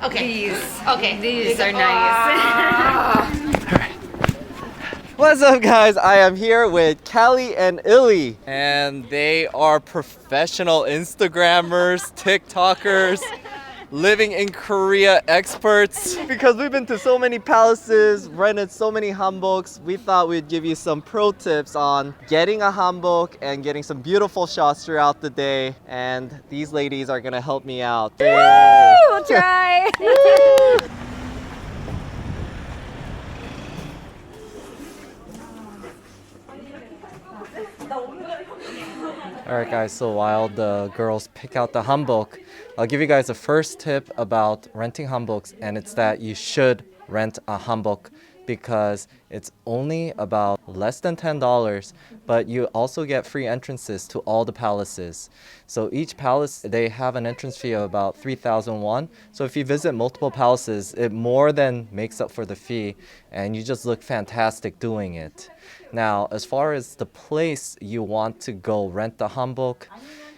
Okay. Okay. These are nice. What's up, guys? I am here with Callie and Illy, and they are professional Instagrammers, TikTokers, living in Korea experts. Because we've been to so many palaces, rented so many hanboks, we thought we'd give you some pro tips on getting a hanbok and getting some beautiful shots throughout the day. And these ladies are gonna help me out. We'll try. Alright guys, so while the girls pick out the hanbok, I'll give you guys the first tip about renting hanboks, and it's that you should rent a hanbok because it's only about less than $10, but you also get free entrances to all the palaces. So each palace, they have an entrance fee of about 3,000 won. So if you visit multiple palaces, it more than makes up for the fee, and you just look fantastic doing it. Now, as far as the place you want to go rent the hanbok,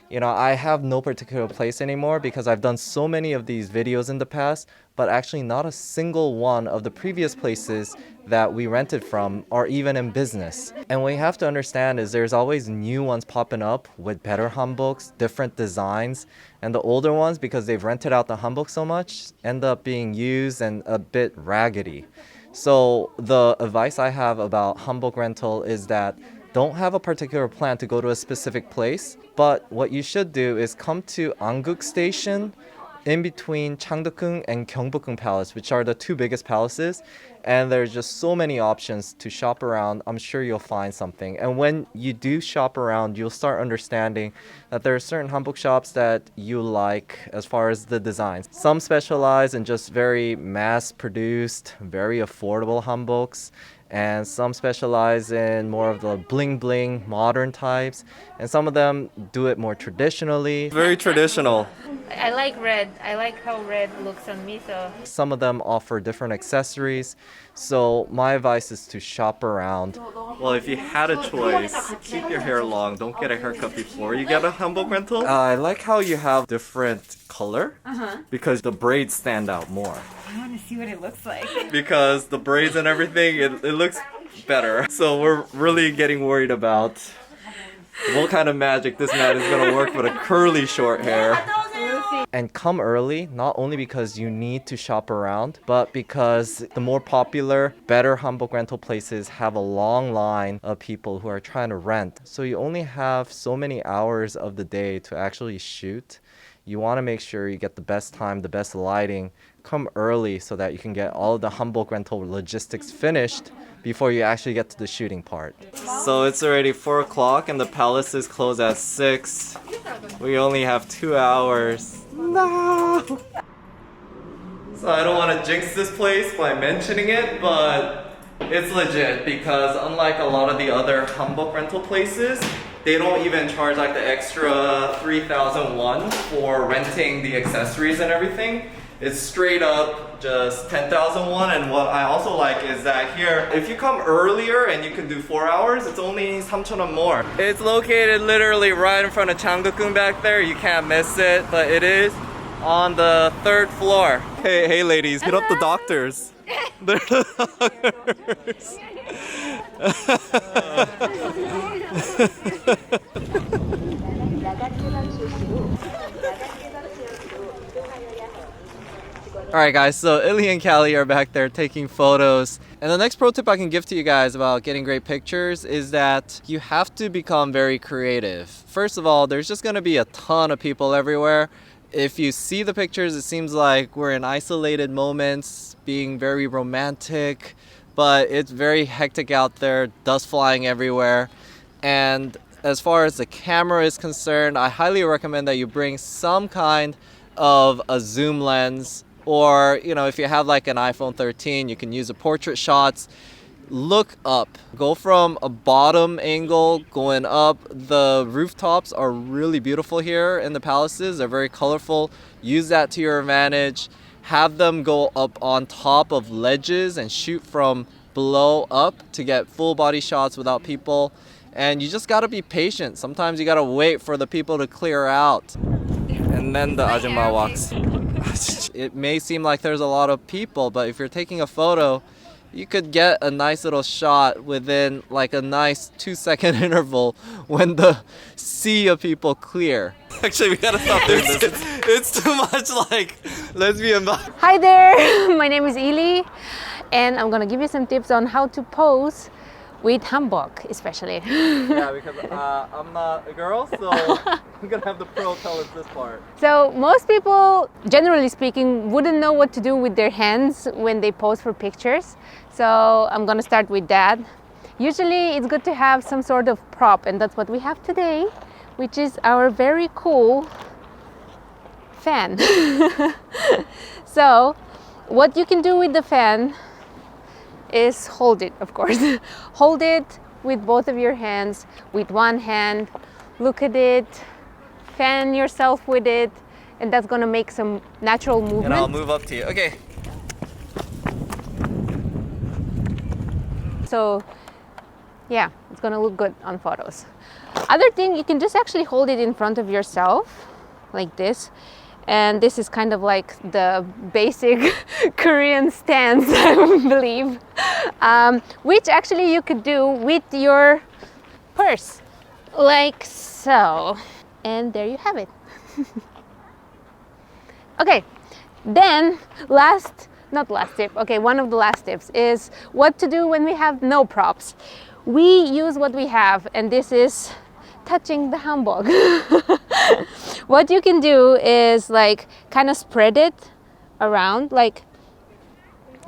you know, I have no particular place anymore because I've done so many of these videos in the past, but actually not a single one of the previous places that we rented from are even in business. And what you have to understand is there's always new ones popping up with better hanboks, different designs, and the older ones, because they've rented out the hanbok so much, end up being used and a bit raggedy. So the advice I have about hanbok rental is that don't have a particular plan to go to a specific place, but what you should do is come to Anguk Station in between Changdeokgung and Gyeongbukgung Palace, which are the two biggest palaces, and there's just so many options to shop around. I'm sure you'll find something. And when you do shop around, you'll start understanding that there are certain hanbok shops that you like as far as the designs. Some specialize in just very mass-produced, very affordable hanboks, and some specialize in more of the bling bling modern types, and some of them do it more traditionally. Very traditional. I like red. I like how red looks on me. So Some of them offer different accessories. So my advice is to shop around. Well, if you had a choice, keep your hair long. Don't get a haircut before you get a hanbok rental. I like how you have different color because the braids stand out more. I want to see what it looks like. Because the braids and everything, it looks better. So we're really getting worried about what kind of magic this man is gonna work with a curly short hair. And come early, not only because you need to shop around, but because the more popular, better hanbok rental places have a long line of people who are trying to rent. So you only have so many hours of the day to actually shoot. You want to make sure you get the best time, the best lighting. Come early so that you can get all of the hanbok rental logistics finished before you actually get to the shooting part. So it's already 4 o'clock and the palaces close at 6. We only have 2 hours. No! So I don't want to jinx this place by mentioning it, but it's legit because unlike a lot of the other hanbok rental places, they don't even charge like the extra 3,000 won for renting the accessories and everything. It's straight up just 10,000 won. And what I also like is that here, if you come earlier and you can do 4 hours, it's only 3,000 won more. It's located literally right in front of Changdeokgung back there. You can't miss it, but it is on the 3rd floor. Hey ladies, hit up the doctors. They're the doctors. Alright guys, so Illy and Callie are back there taking photos. And the next pro tip I can give to you guys about getting great pictures is that you have to become very creative. First of all, there's just going to be a ton of people everywhere. If you see the pictures, it seems like we're in isolated moments, being very romantic, but it's very hectic out there, dust flying everywhere. And as far as the camera is concerned, I highly recommend that you bring some kind of a zoom lens, or you know, if you have like an iPhone 13, you can use the portrait shots. Look up, go from a bottom angle going up. The rooftops are really beautiful here in the palaces. They're very colorful. Use that to your advantage. Have them go up on top of ledges and shoot from below up to get full body shots without people. And you just gotta be patient. Sometimes you gotta wait for the people to clear out. And then the ajumma walks. it may seem like there's a lot of people, but if you're taking a photo, you could get a nice little shot within like a nice 2-second interval when the sea of people clear. Actually, we gotta stop doing this. It's too much like lesbian. Hi there, my name is Ili, and I'm gonna give you some tips on how to pose with hanbok, especially. Yeah, because I'm not a girl, so I'm gonna have the pro tell us this part. So most people, generally speaking, wouldn't know what to do with their hands when they pose for pictures. So I'm gonna start with that. Usually it's good to have some sort of prop, and that's what we have today, which is our very cool fan. So what you can do with the fan is hold it, of course. Hold it with both of your hands, with one hand, look at it, fan yourself with it, and that's gonna make some natural movement. And I'll move up to you. Okay. So yeah, it's gonna look good on photos. Other thing, you can just actually hold it in front of yourself like this. And this is kind of like the basic Korean stance, I believe, which actually you could do with your purse, like so. And there you have it. Okay, then not last tip, okay, one of the last tips is what to do when we have no props. We use what we have, and this is touching the hanbok. What you can do is like kind of spread it around like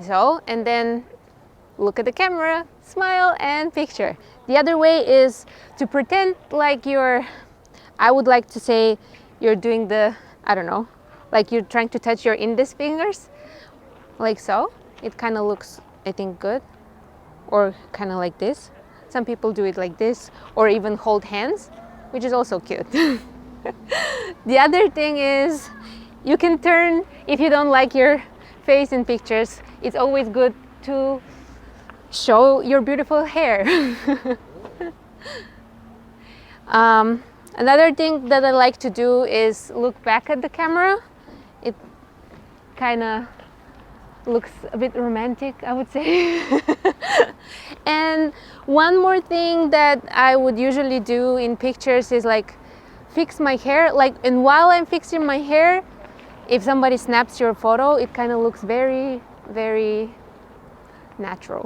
so, and then look at the camera, smile, and picture. The other way is to pretend like I would like to say you're doing I don't know, like you're trying to touch your index fingers, like so. It kind of looks, I think, good. Or kind of like this. Some people do it like this, or even hold hands, which is also cute. The other thing is you can turn, if you don't like your face in pictures, it's always good to show your beautiful hair. Another thing that I like to do is look back at the camera. It kind of looks a bit romantic, I would say. And one more thing that I would usually do in pictures is like fix my hair, and while I'm fixing my hair, if somebody snaps your photo, it kind of looks very, very natural.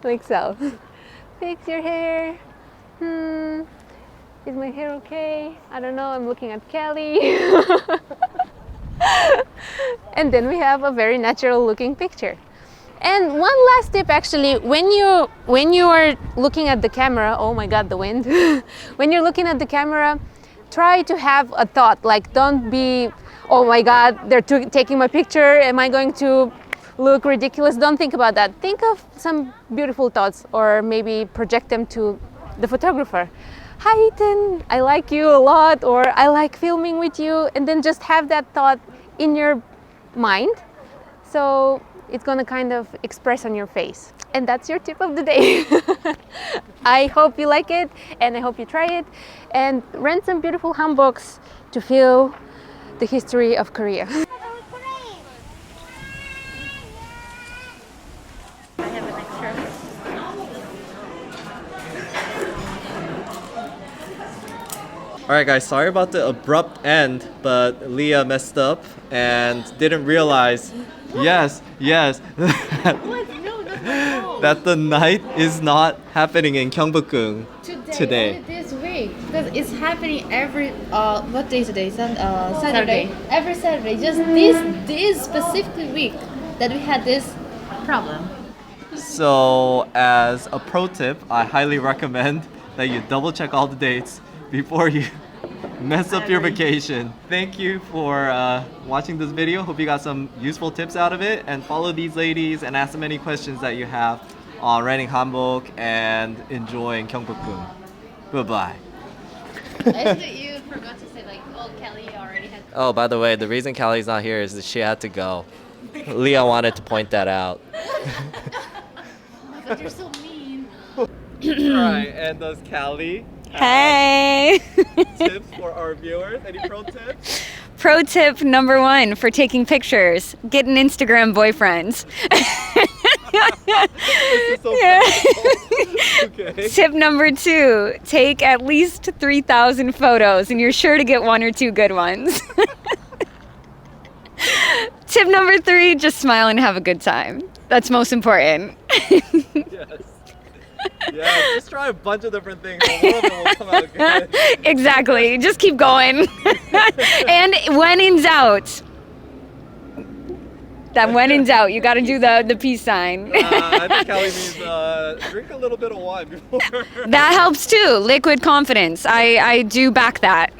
Like so. Fix your hair. Is my hair okay? I don't know, I'm looking at Kelly. And then we have a very natural looking picture. And one last tip, actually, when you are looking at the camera, oh my god, the wind. When you're looking at the camera, try to have a thought, like don't be, oh my god, they're taking my picture, am I going to look ridiculous? Don't think about that. Think of some beautiful thoughts, or maybe project them to the photographer. Hi Ethan, I like you a lot, or I like filming with you, and then just have that thought in your mind. So it's gonna kind of express on your face. And that's your tip of the day. I hope you like it, and I hope you try it, and rent some beautiful hanboks to feel the history of Korea. I have an extra. Alright guys, sorry about the abrupt end, but Leah messed up and didn't realize, yes, that the night is not happening in Gyeongbukgung today. Only this week, because it's happening every what day is today? Saturday. Every Saturday. Just this specific week that we had this problem. So as a pro tip, I highly recommend that you double check all the dates before you mess up your vacation. Thank you for watching this video. Hope you got some useful tips out of it, and follow these ladies and ask them any questions that you have on renting hanbok and enjoying Gyeongbukgung. Goodbye. Actually, you forgot to say Kelly already had. Oh, by the way, the reason Callie's not here is that she had to go. Leah wanted to point that out. But you're so mean. Alright, and does Callie Hey! tips for our viewers? Any pro tips? Pro tip number 1 for taking pictures: get an Instagram boyfriend. Okay. Tip number 2: take at least 3,000 photos, and you're sure to get 1 or 2 good ones. Tip number 3: just smile and have a good time. That's most important. Yes. Yeah, just try a bunch of different things. And one of them will come out good. Exactly. Just keep going. And when in doubt, you got to do the peace sign. I think Callie means drink a little bit of wine before. That helps too. Liquid confidence. I do back that.